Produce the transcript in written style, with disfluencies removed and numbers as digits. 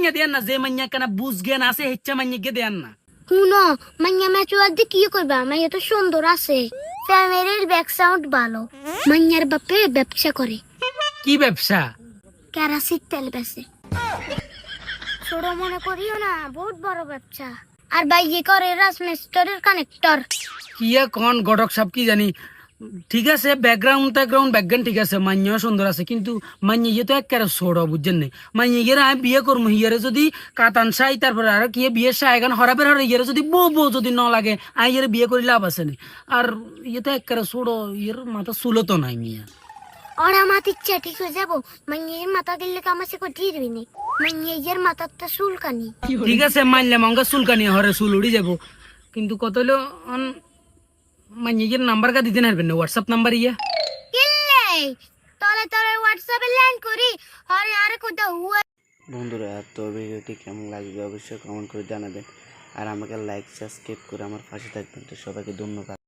মাইয়া দেন না, যে মাইয়া কেন বুঝ জ্ঞান আছে হেচ্ছা মাইয়া গে দেন না। শুনো, মাইয়া ম্যাচুয়ার দিয়ে কি করবা? মাইয়া তো সুন্দর আছে, ফ্যামিলির ব্যাকগ্রাউন্ড ভালো। মাইয়ার বাপে ব্যবসা করে, কি ব্যবসা? কেরাসিন তেল বেচে। ছোট মনে করিও না, বহুত বড় ব্যবসা। আর বাইয়ে করে রাজমিস্ত্রির কানেক্টর। কি এখন গডক সাপ কি জানি। ঠিক আছে, ব্যাকগ্রাউন্ড ঠিক আছে, মাইয়া সুন্দর আছে, কিন্তু মাইয়া ইয়ে তো একেবারে ছোট, বুঝছেন না? মাইয়া ইয়েরা আমি বিয়ে করবো, হিয়ারে যদি কাতান সাই তারপরে আর কি বিয়ে সাই এখন হরাবের হরে ইয়েরে যদি বউ বউ যদি ন লাগে, আই ইয়েরে বিয়ে করি লাভ আছে না। আর ইয়ে তো একেবারে ছোট, ইয়ের মাথা চুলো তো নাই মিয়া। ওরা মাতির ঠিক হয়ে যাবো। মাইয়ের মাথা গেলে কামাসে করে দিয়ে দিবি নি। মাইয়ের মাথারটা চুলকানি। ঠিক আছে, মানলাম অঙ্কা চুলকানি হরে চুল উড়ি যাবো, কিন্তু কত হলো মাইয়ের নাম্বার কা দিতে পারবেন না? হোয়াটসঅ্যাপ নাম্বার ইয়া কিল্লে তলে তলে হোয়াটসঅ্যাপে ল্যান্ড করি। আরে আরে কোথাও বন্ধুরা, তো ভিডিওটি কেমন লাগবে অবশ্যই কমেন্ট করে জানাবেন। আর আমাকে লাইক সাবস্ক্রাইব করে আমার পাশে থাকবেন। তো সবাইকে ধন্যবাদ।